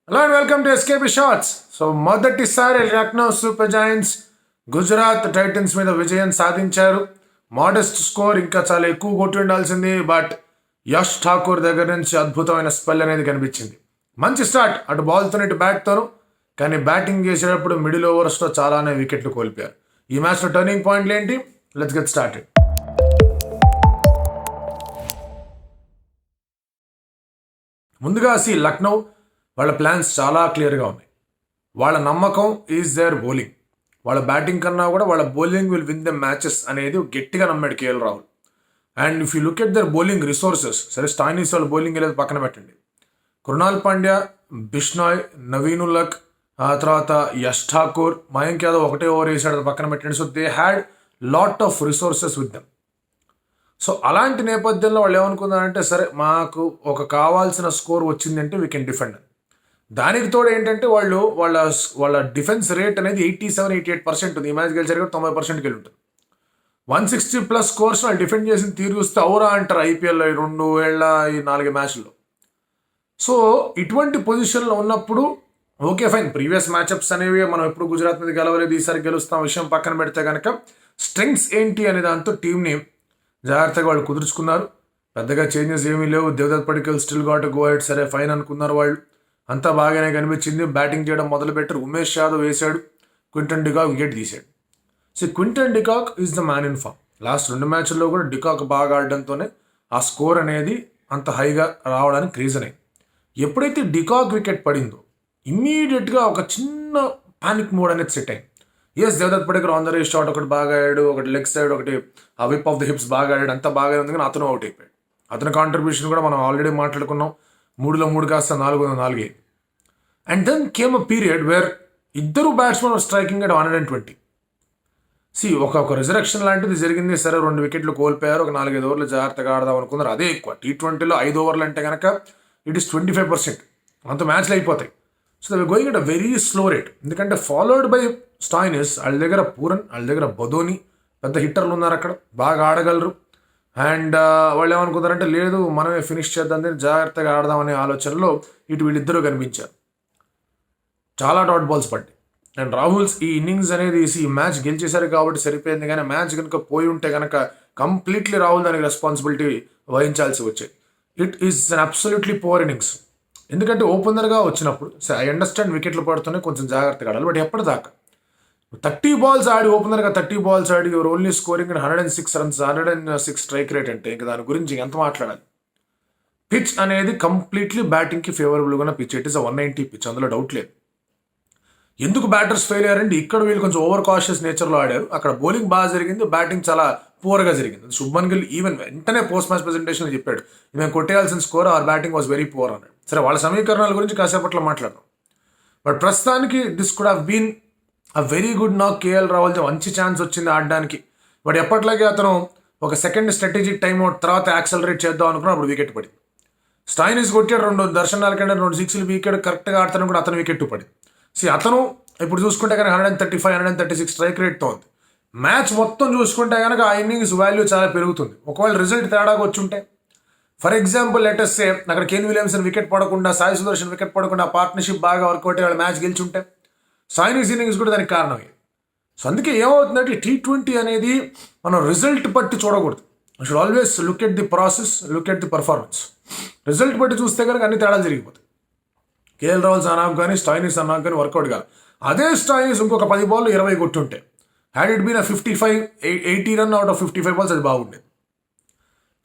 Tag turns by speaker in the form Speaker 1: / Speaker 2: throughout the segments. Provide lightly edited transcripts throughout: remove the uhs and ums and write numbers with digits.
Speaker 1: Hello and welcome to SKP shorts. So మొదటిసారి Lucknow super giants Gujarat titans మీద విజయం సాధించారు. మోడెస్ట్ స్కోర్, ఇంకా చాలా ఎక్కువ కొట్టి ఉండాల్సింది, బట్ యష్ ఠాకూర్ దగ్గర నుంచి అద్భుతమైన స్పెల్ అనేది కనిపించింది. మంచి స్టార్ట్, అటు బాల్తో ఇటు బ్యాట్తోను. కానీ బ్యాటింగ్ చేసేటప్పుడు మిడిల్ ఓవర్స్లో చాలానే వికెట్లు కోల్పోయారు. ఈ మ్యాచ్లో టర్నింగ్ పాయింట్లు ఏంటి? Let's get started. ముందుగా లక్నో వాళ్ళ ప్లాన్స్ చాలా క్లియర్గా ఉన్నాయి. వాళ్ళ నమ్మకం ఈజ్ దేర్ బౌలింగ్. వాళ్ళ బ్యాటింగ్ కన్నా కూడా వాళ్ళ bowling will win the matches అనేది గట్టిగా నమ్మాడు KL Rahul. And if you look at their bowling resources, సరే స్టాయినిస్ వాళ్ళ బౌలింగ్ వెళ్ళేది పక్కన పెట్టండి. కృణాల్ పాండ్యా, బిష్నాయ్, నవీన్ ఉల్లక్, ఆ తర్వాత యష్ ఠాకూర్, మయాంక్ యాదవ్ ఒకటే ఓవర్ వేసాడు, అది పక్కన పెట్టండి. So they had lot of resources with them. So అలాంటి నేపథ్యంలో వాళ్ళు ఏమనుకున్నారంటే, సరే మాకు ఒక కావాల్సిన స్కోర్ వచ్చింది అంటే వీ కెన్ డిఫెండ్. దానికి తోడు ఏంటంటే వాళ్ళ వాళ్ళ డిఫెన్స్ రేట్ అనేది 87-88% ఉంది. ఈ మ్యాచ్ గెలిచారు కూడా 90% గెలి ఉంటుంది. 160+ స్కోర్స్ వాళ్ళు డిఫెండ్ చేసిన తీరు చూస్తే అవురా అంటారు ఐపీఎల్లో ఈ 4 మ్యాచ్ల్లో. సో ఇటువంటి పొజిషన్లో ఉన్నప్పుడు ఓకే ఫైన్, ప్రీవియస్ మ్యాచ్అప్స్ అనేవి మనం ఎప్పుడు గుజరాత్ మీద గెలవలేదు, ఈసారి గెలుస్తాం విషయం పక్కన పెడితే కనుక స్ట్రెంగ్స్ ఏంటి అనే దాంతో టీంని జాగ్రత్తగా వాళ్ళు కుదుర్చుకున్నారు. పెద్దగా చేంజెస్ ఏమీ లేవు. Devdutt Padikkal still got go head, సరే ఫైన్ అనుకున్నారు వాళ్ళు. అంతా బాగానే కనిపించింది. బ్యాటింగ్ చేయడం మొదలుపెట్టారు. ఉమేష్ యాదవ్ వేశాడు, క్వింటన్ డికాక్ వికెట్ తీశాడు. So Quinton de Kock is the man in form. Last 2 మ్యాచ్ల్లో కూడా డికాక్ బాగా ఆడడంతోనే ఆ స్కోర్ అనేది అంత హైగా రావడానికి రీజన్ అయింది. ఎప్పుడైతే డికాక్ వికెట్ పడిందో ఇమ్మీడియట్గా ఒక చిన్న పానిక్ మోడ్ అనేది సెట్ అయింది. Yes, Devdutt Padikkal on the race shot ఒకటి బాగా ఆడాడు, ఒకటి లెగ్ సైడ్, ఒకటి ఆ విప్ ఆఫ్ ద హిప్స్ బాగా ఆడాడు, అంతా బాగా ఉంది. కానీ అతను అవుట్ అయిపోయాడు. అతని కాంట్రిబ్యూషన్ కూడా మనం ఆల్రెడీ మాట్లాడుకున్నాం. 3లో 3 కాస్త 4 and then came a period where ఇద్దరు బ్యాట్స్మెన్ స్ట్రైకింగ్ అట్ 120. ఒక రిజరెక్షన్ లాంటిది జరిగింది. సరే 2 వికెట్లు కోల్పోయారు, ఒక 4-5 ఓవర్లు జాగ్రత్తగా ఆడదాం అనుకున్నారు. అదే ఎక్కువ. T20లో 5 ఓవర్లు అంటే కనుక ఇట్ ఈస్ 25%. అంత మ్యాచ్లు అయిపోతాయి. So they going at a very slow rate. ఎందుకంటే ఫాలోడ్ బై స్టాయినిస్, వాళ్ళ దగ్గర పూరన్, వాళ్ళ దగ్గర బదోని, పెద్ద హిట్టర్లు ఉన్నారు అక్కడ, బాగా ఆడగలరు. అండ్ వాళ్ళు ఏమనుకున్నారంటే లేదు మనమే ఫినిష్ చేద్దాం, జాగ్రత్తగా ఆడదామనే ఆలోచనలో ఇటు వీళ్ళిద్దరూ కనిపించారు. చాలా డాట్ బాల్స్ పడ్డాయి. అండ్ రాహుల్స్ ఈ ఇన్నింగ్స్ అనేది ఈ మ్యాచ్ గెలిచేశారు కాబట్టి సరిపోయింది. కానీ మ్యాచ్ కనుక పోయి ఉంటే కనుక కంప్లీట్లీ రాహుల్ దానికి రెస్పాన్సిబిలిటీ వహించాల్సి వచ్చేది. It is an absolutely poor innings. ఎందుకంటే ఓపెనర్గా వచ్చినప్పుడు ఐ అండర్స్టాండ్ వికెట్లు పడుతున్నాయి, కొంచెం జాగ్రత్తగా ఆడాలి. బట్ ఎప్పటిదాకా 30 బాల్స్ ఆడి, ఓపెనర్గా 30 balls Audi your only scoring 106 runs, 106 strike rate అంటే ఇంకా దాని గురించి ఎంత మాట్లాడాలి. పిచ్ అనేది కంప్లీట్లీ బ్యాటింగ్కి ఫేవరబుల్గా ఉన్న పిచ్. ఇట్ ఈస్ 190 పిచ్, అందులో డౌట్ లేదు. ఎందుకు బ్యాటర్స్ ఫెయిల్ అయ్యారంటే ఇక్కడ వీళ్ళు కొంచెం ఓవర్ కాషియస్ నేచర్లో ఆడారు. అక్కడ బౌలింగ్ బాగా జరిగింది, బ్యాటింగ్ చాలా పూర్గా జరిగింది. శుభ్మన్ గిల్ ఈవెన్ వెంటనే పోస్ట్ మ్యాచ్ ప్రెజెంటేషన్లో చెప్పాడు, మేము కొట్టేయాల్సిన score, our batting was very poor అన్నాడు. సరే వాళ్ళ సమీకరణాల గురించి కాసేపట్లో మాట్లాడదాం. బట్ ప్రస్తుతానికి this could have been a very good knock. KL Rahul మంచి ఛాన్స్ వచ్చింది ఆడడానికి. బట్ ఎప్పట్లాగే అతను ఒక సెకండ్ స్ట్రాటజిక్ టైమ్ అవుట్ తర్వాత యాక్సలరేట్ చేద్దాం అనుకున్నా, అప్పుడు వికెట్ పడింది. స్టాయినిస్ కొట్టాడు 2 దర్శనాల కంటే 2 6 వికెట్ కరెక్ట్గా ఆడతాను కూడా అతను వికెట్ పడింది. అతను ఇప్పుడు చూసుకుంటే కనుక 135, 136 స్ట్రైక్ రేట్తో ఉంది. మ్యాచ్ మొత్తం చూసుకుంటే కనుక ఆ ఇన్నింగ్స్ వాల్యూ చాలా పెరుగుతుంది. ఒకవేళ రిజల్ట్ తేడాగా వచ్చుంటే, ఫర్ ఎగ్జాంపుల్ లెటస్ సే అక్కడ కేన్ విలియమ్సన్ వికెట్ పడకుండా, సాయి సుదర్శన్ వికెట్ పడకుండా పార్ట్నర్షిప్ బాగా వర్కౌట్ వాళ్ళు మ్యాచ్ గెలిచుంటే, స్టాయినిస్ ఇన్నింగ్స్ కూడా దానికి కారణమయ్యేది. సో అందుకే ఏమవుతుందంటే T20 అనేది మనం రిజల్ట్ బట్టి చూడకూడదు. Should always look at the process, look at the performance. Result బట్టి చూస్తే కనుక అన్ని తేడాలు జరిగిపోతాయి. కేఎల్ రాహుల్ అనాఫ్ కానీ స్టాయినిస్ అనాఫ్ కానీ వర్కౌట్ కాదు. అదే స్టాయినిస్ ఇంకొక 10 బాల్లు 20 కొట్టుంటే, had it been 55-80 run out of 55 balls, అది బాగుండేది.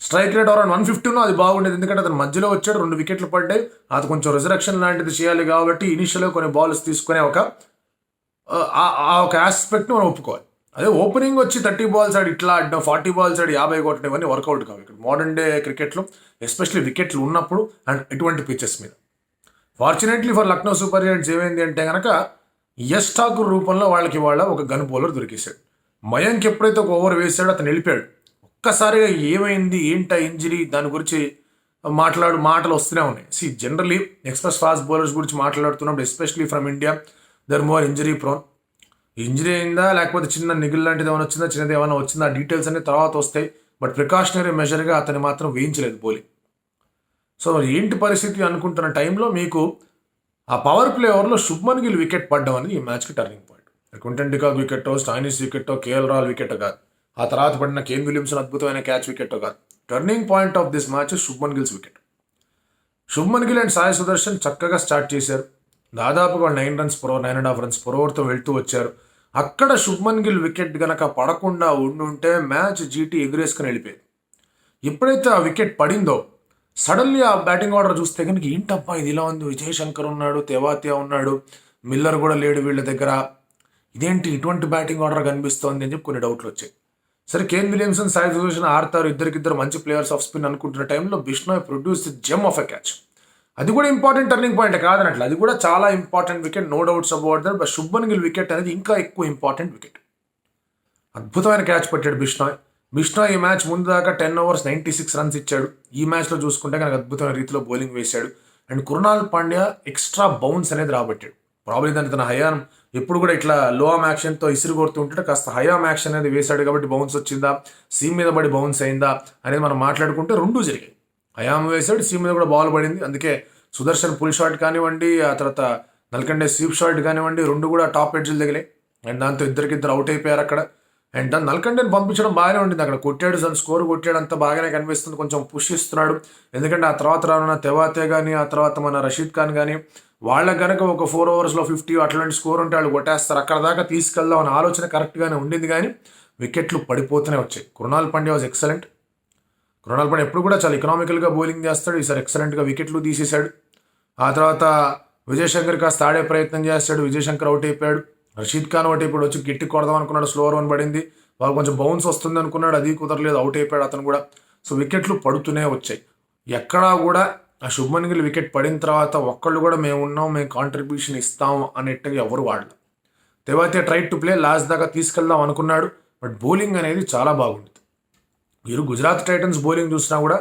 Speaker 1: స్ట్రైక్ రేట్ అరౌండ్ 150 అది బాగుండేది. ఎందుకంటే అతను మధ్యలో వచ్చాడు, 2 వికెట్లు పడ్డాయి, అది కొంచెం రిజరెక్షన్ లాంటిది చేయాలి కాబట్టి ఇనిషియల్గా కొన్ని బాల్స్ తీసుకునే ఒక ఆస్పెక్ట్ని మనం ఒప్పుకోవాలి. అదే ఓపెనింగ్ వచ్చి 30 బాల్స్ ఆడి ఇట్లా ఆడడం, 40 బాల్స్ ఆడి 50 కొట్టడం, ఇవన్నీ వర్కౌట్ కావు ఇక్కడ మోడర్న్ డే క్రికెట్లో, ఎస్పెషల్లీ వికెట్లు ఉన్నప్పుడు అండ్ ఇటువంటి పిచెస్ మీద. Fortunately for Lucknow super Giants ఏమైంది అంటే కనుక యష్ ఠాకూర్ రూపంలో వాళ్ళకి ఒక గన్ బౌలర్ దొరికేశాడు. మయాంక్ ఎప్పుడైతే ఒక ఓవర్ వేసాడో అతను వెళ్ళిపోయాడు. ఒక్కసారిగా ఏమైంది ఏంటా ఇంజరీ, దాని గురించి మాటలు వస్తూనే ఉన్నాయి. జనరలీ ఎక్స్ప్రెస్ ఫాస్ట్ బౌలర్స్ గురించి మాట్లాడుతున్నప్పుడు especially from India they're more injury prone. Injury అయిందా లేకపోతే చిన్న నిగిల్ లాంటిది ఏమైనా వచ్చిందా, చిన్నది ఏమైనా వచ్చిందా, డీటెయిల్స్ అన్ని తర్వాత వస్తాయి. బట్ ప్రికాషనరీ మెజర్గా అతన్ని మాత్రం వేయించలేదు బౌలింగ్. సో ఏంటి పరిస్థితి అనుకుంటున్న టైంలో మీకు ఆ పవర్ ప్లే ఓవర్లో శుభ్మన్ గిల్ వికెట్ పడ్డం అనేది ఈ మ్యాచ్కి టర్నింగ్ పాయింట్. క్వింటన్ డికాక్ వికెట్టో, స్టాయినిస్ వికెట్టో, కేఎల్ రాహుల్ వికెట్ కాదు, ఆ తర్వాత పడిన కేన్ విలియమ్సన్ అద్భుతమైన క్యాచ్ వికెట్టో కాదు. Turning point of this match Shubman Gill's wicket. Shubman Gill and Sai Sudharsan చక్కగా స్టార్ట్ చేశారు. దాదాపుగా వాళ్ళు 9.5 రన్స్ పర్ ఓవర్తో వెళ్తూ వచ్చారు. అక్కడ శుభ్మన్ గిల్ వికెట్ గనక పడకుండా ఉండుంటే మ్యాచ్ జీటీ ఎగురేసుకుని వెళ్ళిపోయేది. ఎప్పుడైతే ఆ వికెట్ పడిందో సడన్లీ ఆ బ్యాటింగ్ ఆర్డర్ చూస్తే కనుక ఏంటప్పా ఇది ఇలా ఉంది, విజయ్ శంకర్ ఉన్నాడు, తెవాతియా ఉన్నాడు, మిల్లర్ కూడా లేడు వీళ్ళ దగ్గర, ఇదేంటి ఇటువంటి బ్యాటింగ్ ఆర్డర్ కనిపిస్తోంది అని చెప్పి కొన్ని డౌట్లు వచ్చాయి. సరే కేన్ విలియమ్సన్, సాయి సుదర్శన్ ఆడతారు, ఇద్దరికిద్దరు మంచి ప్లేయర్స్ ఆఫ్ స్పిన్ అనుకుంటున్న టైంలో Bishnoi produce the gem of a catch. అది కూడా ఇంపార్టెంట్ టర్నింగ్ పాయింట్ కాదనట్లు, అది కూడా చాలా important wicket, no doubts about that. But Shubman Gill wicket అనేది ఇంకా ఎక్కువ ఇంపార్టెంట్ వికెట్. అద్భుతమైన క్యాచ్ పట్టాడు బిష్నోయ్. ఈ మ్యాచ్ ముందు దాకా 10 overs 96 runs ఇచ్చాడు. ఈ మ్యాచ్లో చూసుకుంటే కనుక అద్భుతమైన రీతిలో బౌలింగ్ వేశాడు. And Krunal Pandya extra bounce అనేది రాబట్టాడు. ప్రాబ్లీ దాన్ని తన హయాన్ ఎప్పుడు కూడా ఇట్లా లో ఆమ్ యాక్షన్తో ఇసురు కొడుతూ ఉంటే కాస్త హయామ్ యాక్షన్ అనేది వేశాడు కాబట్టి బౌన్స్ వచ్చిందా, సీమ్ మీద పడి బౌన్స్ అయిందా అనేది మనం మాట్లాడుకుంటే రెండూ జరిగాయి. హయామ్ వేశాడు, సీమ్ మీద కూడా బాల్ పడింది. అందుకే సుదర్శన్ పుల్ షాట్ కానివ్వండి, ఆ తర్వాత నల్కండే స్వీప్ షాట్ కానివ్వండి, రెండు కూడా టాప్ ఎడ్జ్లు తగిలాయి. అండ్ దాంతో ఇద్దరు అవుట్ అయిపోయారు అక్కడ. అండ్ దాన్ని నల్కండేని పంపించడం బాగానే ఉంటుంది. అక్కడ కొట్టాడు, తను స్కోర్ కొట్టాడు, అంతా బాగానే కనిపిస్తుంది, కొంచెం పుష్ ఇస్తున్నాడు. ఎందుకంటే ఆ తర్వాత రానున్న తెవాతే కానీ, ఆ తర్వాత మన రషీద్ ఖాన్ కానీ, వాళ్ళకి కనుక ఒక 4 overs 50 అట్లాంటి స్కోర్ ఉంటే వాళ్ళు కొట్టేస్తారు. అక్కడ దాకా తీసుకెళ్దాం అనే ఆలోచన కరెక్ట్గానే ఉండింది, కానీ వికెట్లు పడిపోతూనే వచ్చాయి. Krunal Pandya was excellent. కృణాల్ పాండ్యా ఎప్పుడు కూడా చాలా ఎకనామికల్గా బౌలింగ్ చేస్తాడు. ఈసారి ఎక్సలెంట్గా వికెట్లు తీసేశాడు. ఆ తర్వాత విజయ్ శంకర్ కాస్త ఆడే ప్రయత్నం చేస్తాడు, విజయ్ శంకర్ అవుట్ అయిపోయాడు. రషీద్ ఖాన్ ఒకటి ఇప్పుడు వచ్చి గిట్టి కొడదాం అనుకున్నాడు, స్లోవర్ వన్ పడింది, వాళ్ళు కొంచెం బౌన్స్ వస్తుంది అనుకున్నాడు, అది కుదరలేదు, అవుట్ అయిపోయాడు అతను కూడా. సో వికెట్లు పడుతూనే వచ్చాయి. ఎక్కడా కూడా ఆ శుభ్మన్ గిల్ వికెట్ పడిన తర్వాత ఒక్కళ్ళు కూడా మేము ఉన్నాం, మేము కాంట్రిబ్యూషన్ ఇస్తాం అనేట్టుగా ఎవరు వాడలేదు. తెవాతే ట్రైడ్ టు ప్లే, లాస్ట్ దాకా తీసుకెళ్దాం అనుకున్నాడు. బట్ బౌలింగ్ అనేది చాలా బాగుంది. మీరు గుజరాత్ టైటన్స్ బౌలింగ్ చూసినా కూడా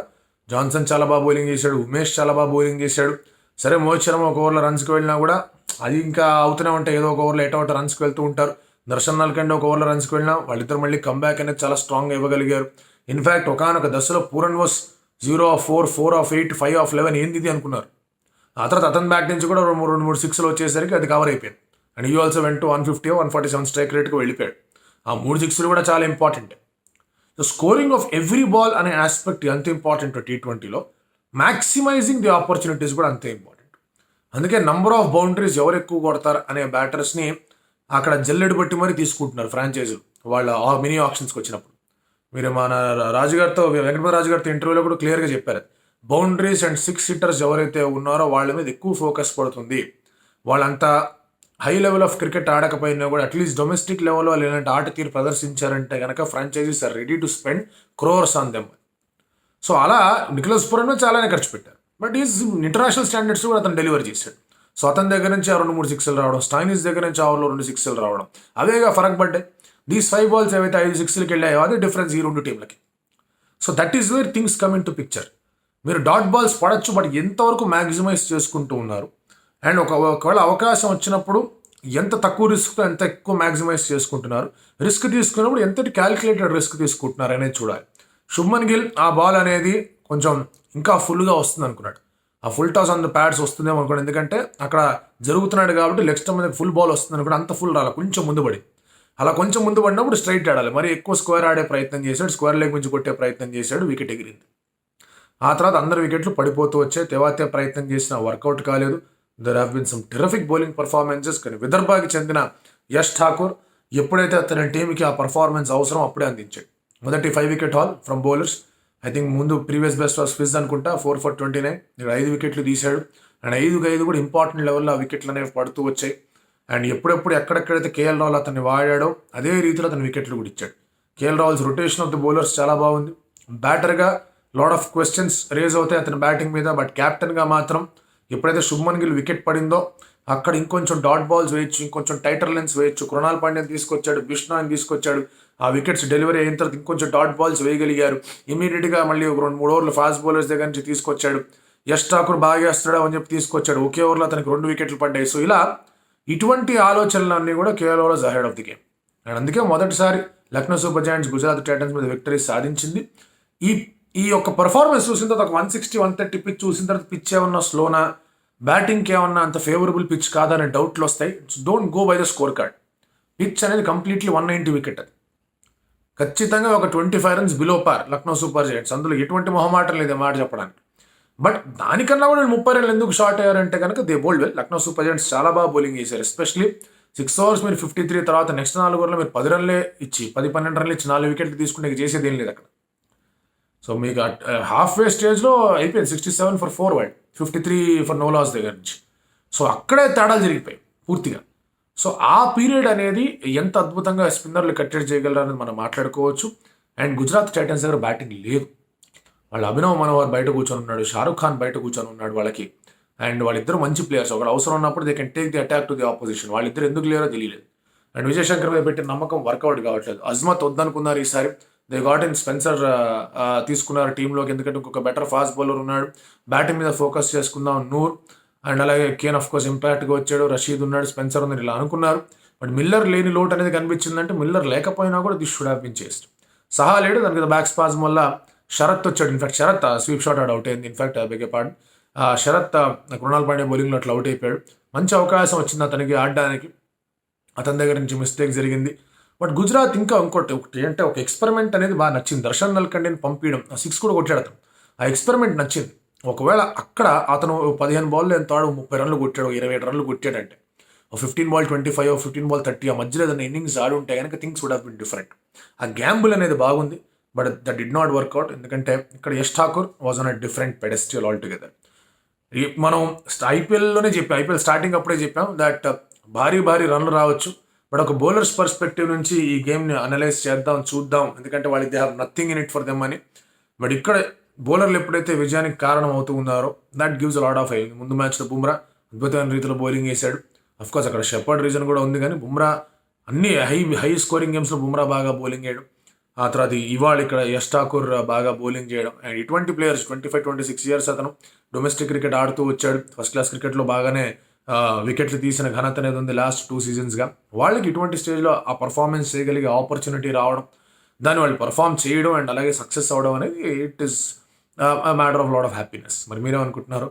Speaker 1: జాన్సన్ చాలా బాగా బౌలింగ్ చేశాడు, ఉమేష్ చాలా బాగా బౌలింగ్ చేశాడు. సరే మోహిత్ శర్మ ఒక ఓవర్లో రన్స్కి వెళ్ళినా కూడా అది ఇంకా అవుతూనే ఉంటాయి, ఏదో ఒక ఓవర్లో ఎటో ఒకటి రన్స్కి వెళ్తూ ఉంటారు. దర్శన్ నల్కండే ఒక ఓవర్లో రన్స్కి వెళ్ళినా వాళ్ళిద్దరు మళ్ళీ కంబ్యాక్ అనేది చాలా స్ట్రాంగ్గా ఇవ్వగలిగారు. ఇన్ఫ్యాక్ట్ ఒకనొక దశలో Pooran was 0 of 4, 4 of 8, 5 of 11 ఏంది ఇది అనుకున్నారు. ఆ తర్వాత అతని బ్యాట్ నుంచి కూడా 2-3 6 వచ్చేసరికి అది కవర్ అయిపోయింది. And you also went 150 147 strike రేట్కి వెళ్ళిపోయాడు. ఆ 3 6 కూడా చాలా important. So scoring of every ball అనే ఆస్పెక్ట్ ఎంత ఇంపార్టెంట్ T20లో, మ్యాక్సిమైజింగ్ ది ఆపర్చునిటీస్ కూడా అంతే ఇంపార్టెంట్. అందుకే నంబర్ ఆఫ్ బౌండరీస్ ఎవరు ఎక్కువ కొడతారు అనే బ్యాటర్స్ని అక్కడ జల్లెడు బట్టి మరీ తీసుకుంటున్నారు ఫ్రాంచైజీలు వాళ్ళ మినీ ఆప్షన్స్కి వచ్చినప్పుడు. మీరు మన రాజుగారితో, వెంకటపతి రాజు గారితో ఇంటర్వ్యూలో కూడా క్లియర్గా చెప్పారు, బౌండరీస్ అండ్ 6 hitters ఎవరైతే ఉన్నారో వాళ్ళ మీద ఎక్కువ ఫోకస్ పడుతుంది. వాళ్ళంతా హై లెవెల్ ఆఫ్ క్రికెట్ ఆడకపోయినా కూడా అట్లీస్ట్ డొమెస్టిక్ లెవెల్లో లేదంటే ఆట తీరు ప్రదర్శించారంటే కనుక franchises are ready to spend crores on them. So అలా నికోలస్ పూరన్ చాలానే ఖర్చు పెట్టారు. బట్ ఈజ్ ఇంటర్నేషనల్ స్టాండర్డ్స్ కూడా అతను డెలివరీ చేశాడు. సో అతని దగ్గర నుంచి 2-3 6 రావడం, స్టాయినిస్ దగ్గర నుంచి ఓవర్లో 2 6 రావడం, అవేగా ఫరక్ పడ్డాయి. దీస్ 5 balls ఏవైతే 5 6 వెళ్ళాయో అదే డిఫరెన్స్ ఈ 2 టీంలకి. So that is where things come into picture. మీరు డాట్ బాల్స్ పడచ్చు, బట్ ఎంతవరకు మ్యాక్సిమైజ్ చేసుకుంటూ ఉన్నారు, అండ్ ఒకవేళ అవకాశం వచ్చినప్పుడు ఎంత తక్కువ రిస్క్తో ఎంత ఎక్కువ మ్యాక్సిమైజ్ చేసుకుంటున్నారు, రిస్క్ తీసుకున్నప్పుడు ఎంతటి క్యాలిక్యులేటెడ్ రిస్క్ తీసుకుంటున్నారు అనేది చూడాలి. శుభ్మన్ గిల్ ఆ బాల్ అనేది కొంచెం ఇంకా ఫుల్గా వస్తుంది అనుకున్నాడు, ఆ full toss on the pads వస్తుందేమో అనుకోండి, ఎందుకంటే అక్కడ జరుగుతున్నాడు కాబట్టి లెగ్ స్టంప్ మీద ఫుల్ బాల్ వస్తుంది అనుకోండి, అంత ఫుల్ రాలి, కొంచెం ముందు పడి, అలా కొంచెం ముందు పడినప్పుడు స్ట్రైట్ ఆడాలి. మరి ఎక్కువ స్క్వేర్ ఆడే ప్రయత్నం చేశాడు, స్క్వేర్ లెగ్ నుంచి కొట్టే ప్రయత్నం చేశాడు, వికెట్ ఎగిరింది. ఆ తర్వాత అందరు వికెట్లు పడిపోతూ వచ్చాయి. తెవాతే ప్రయత్నం చేసిన వర్కౌట్ కాలేదు. There have been some terrific bowling performances. కానీ విదర్భాకి చెందిన యష్ ఠాకూర్ ఎప్పుడైతే అతని టీంకి ఆ పర్ఫార్మెన్స్ అవసరం అప్పుడే అందించాడు. మొదటి 5 wicket haul from bowlers. I think ముందు ప్రీవియస్ బెస్ట్ వాస్ ఫిజ్ అనుకుంటా, 4 for 29. ఇక్కడ 5 వికెట్లు తీశాడు. అండ్ 5 కూడా ఇంపార్టెంట్ లెవెల్లో ఆ వికెట్లు అనేవి పడుతూ వచ్చాయి. అండ్ ఎప్పుడెప్పుడు ఎక్కడెక్కడైతే కేఎల్ రాహుల్ అతన్ని వాడాడో అదే రీతిలో అతని వికెట్లు కూడా ఇచ్చాడు. KL Rahul's rotation of the bowlers చాలా బాగుంది. బ్యాటర్గా లాట్ ఆఫ్ క్వశ్చన్స్ రేజ్ అవుతాయి అతని బ్యాటింగ్ మీద, బట్ క్యాప్టెన్గా మాత్రం ఎప్పుడైతే శుభ్మన్ గిల్ వికెట్ పడిందో అక్కడ ఇంకొంచెం డాట్ బాల్స్ వేయచ్చు, ఇంకొంచెం టైటర్ లెన్స్ వేయచ్చు. కృణాల్ పాండ్యాని తీసుకొచ్చాడు, బిష్నాని తీసుకొచ్చాడు. ఆ వికెట్స్ డెలివరీ అయిన తర్వాత ఇంకొంచెం డాట్ బాల్స్ వేయగలిగారు. ఇమీడియట్గా మళ్ళీ 2-3 ఓవర్లు ఫాస్ట్ బౌలర్స్ దగ్గర నుంచి తీసుకొచ్చాడు. యష్ ఠాకూర్ బాగా వేస్తాడు అని చెప్పి తీసుకొచ్చాడు. ఒకే ఓవర్లో అతనికి 2 వికెట్లు పడ్డాయి. సో ఇలా ఇటువంటి ఆలోచనలన్నీ కూడా KL was ahead of the game. And అందుకే మొదటిసారి Lucknow super Giants Gujarat titans మీద విక్టరీ సాధించింది. ఈ యొక్క పర్ఫార్మెన్స్ చూసిన తర్వాత ఒక 160-130 పిచ్ చూసిన తర్వాత పిచ్ ఏమన్నా స్లోనా, బ్యాటింగ్కి ఏమన్నా అంత ఫేవరబుల్ పిచ్ కాదనే డౌట్లు వస్తాయి. Don't go by the score card. Pitch అనేది కంప్లీట్లీ 190 వికెట్ అది. ఖచ్చితంగా ఒక 25 runs below par Lucknow super Giants. అందులో ఎటువంటి మొహమాటం లేదు మాట చెప్పడానికి. బట్ దానికన్నా కూడా 30 రన్లు ఎందుకు షార్ట్ అయ్యారంటే కనుక they bold well. Lucknow super Giants చాలా బాగా బౌలింగ్ చేశారు. ఎస్పెషలీ 6 ఓవర్స్ మీరు 53 తర్వాత నెక్స్ట్ 4 ఓవర్లో మీరు 10 రన్లే ఇచ్చి 10-12 రన్లు ఇచ్చి 4 వికెట్లు తీసుకుంటే చేసేది ఏం లేదు అక్కడ. సో మీకు హాఫ్ వే స్టేజ్లో అయిపోయింది 67 for 4 wide, 53 for no loss దగ్గర నుంచి. సో అక్కడే తేడాలు జరిగిపోయాయి పూర్తిగా. సో ఆ పీరియడ్ అనేది ఎంత అద్భుతంగా స్పిన్నర్లు కట్టడి చేయగలరు అనేది మనం మాట్లాడుకోవచ్చు. అండ్ గుజరాత్ టైటన్స్ దగ్గర బ్యాటింగ్ లేదు. వాళ్ళ అభినవ్ మనోహర్ బయట కూర్చొని ఉన్నాడు, షారుఖ్ ఖాన్ బయట కూర్చొని ఉన్నాడు వాళ్ళకి. అండ్ వాళ్ళిద్దరు మంచి ప్లేయర్స్. ఒకటి అవసరం ఉన్నప్పుడు they can take the attack to the opposition. వాళ్ళిద్దరు ఎందుకు లేరో తెలియలేదు. అండ్ విజయ్ శంకర్ మీద పెట్టిన నమ్మకం వర్కౌట్ కావట్లేదు. అజ్మత్ వద్దనుకున్నారు ఈసారి, దే గాట్ ఇన్ స్పెన్సర్ తీసుకున్నారు టీంలోకి. ఎందుకంటే ఇంకొక బెటర్ ఫాస్ట్ బౌలర్ ఉన్నాడు, బ్యాటింగ్ మీద ఫోకస్ చేసుకుందాం నూర్. అండ్ అలాగే కేన్ ఆఫ్ కోర్స్ ఇంపాక్ట్గా వచ్చాడు, రషీద్ ఉన్నాడు, స్పెన్సర్ ఉంది, ఇలా అనుకున్నారు. బట్ మిల్లర్ లేని లోటు అనేది కనిపించిందంటే మిల్లర్ లేకపోయినా కూడా this should have been chased. సహా లేడు, దానికి బ్యాక్ స్పాజ్ వల్ల శరత్ వచ్చాడు. In fact Sharath sweep shot out అయింది. ఇన్ఫాక్ట్ బెగే పార్డ్ శరత్ కృణాల్ పాండే బౌలింగ్లో అట్లా అవుట్ అయిపోయాడు. మంచి అవకాశం వచ్చింది అతనికి ఆడడానికి, అతని దగ్గర నుంచి మిస్టేక్ జరిగింది. బట్ గుజరాత్ ఇంకా ఒకటి అంటే ఒక ఎక్స్పెరిమెంట్ అనేది బాగా నచ్చింది. దర్శన్ నల్కండిని పంపించడం, 6 కూడా కొట్టాడు అతను. ఆ ఎక్స్పెరిమెంట్ నచ్చింది. ఒకవేళ అక్కడ అతను 15 బాల్లో ఎంత ఆడు 30 రన్లు కొట్టాడు, 27 రన్లు కొట్టాడంటే 15 బాల్ 25, 15 బాల్ 30 ఆ మధ్యలో ఏదైనా ఇన్నింగ్స్ ఆడి ఉంటే కనుక things would have been different. ఆ గ్యాంబుల్ అనేది బాగుంది, but that did not work out. ఎందుకంటే ఇక్కడ Yash Thakur was on a different pedestal altogether. మనం ఐపీఎల్లోనే చెప్పాం, ఐపీఎల్ స్టార్టింగ్ అప్పుడే చెప్పాం దట్ భారీ రన్లు రావచ్చు, బట్ ఒక బౌలర్స్ పర్స్పెక్టివ్ నుంచి ఈ గేమ్ని అనలైజ్ చేద్దాం, చూద్దాం. ఎందుకంటే వాళ్ళు they have nothing in it for them అని. బట్ ఇక్కడ బౌలర్లు ఎప్పుడైతే విజయానికి కారణం అవుతూ ఉన్నారో that gives lot of I. ముందు మ్యాచ్లో బుమ్రా అద్భుతమైన రీతిలో బౌలింగ్ వేశాడు. అఫ్కోర్స్ అక్కడ షెపర్డ్ రీజన్ కూడా ఉంది, కానీ బుమ్రా అన్ని హై స్కోరింగ్ గేమ్స్లో బుమ్రా బాగా బౌలింగ్ వేయడం. ఆ తర్వాత ఇవాళ ఇక్కడ యష్ ఠాకూర్ బాగా బౌలింగ్ చేయడం. అండ్ ఇటువంటి ప్లేయర్స్ 25-26 ఇయర్స్ అతను డొమెస్టిక్ క్రికెట్ ఆడుతూ వచ్చాడు. ఫస్ట్ క్లాస్ క్రికెట్లో బాగానే వికెట్లు తీసిన ఘనత అనేది ఉంది లాస్ట్ 2 సీజన్స్గా. వాళ్ళకి ఇటువంటి స్టేజ్లో ఆ పర్ఫార్మెన్స్ చేయగలిగే ఆపర్చునిటీ రావడం, దాన్ని వాళ్ళు పర్ఫామ్ చేయడం అండ్ అలాగే సక్సెస్ అవ్వడం అనేది it is matter of lot of happiness. మరి మీరేమనుకుంటున్నారు?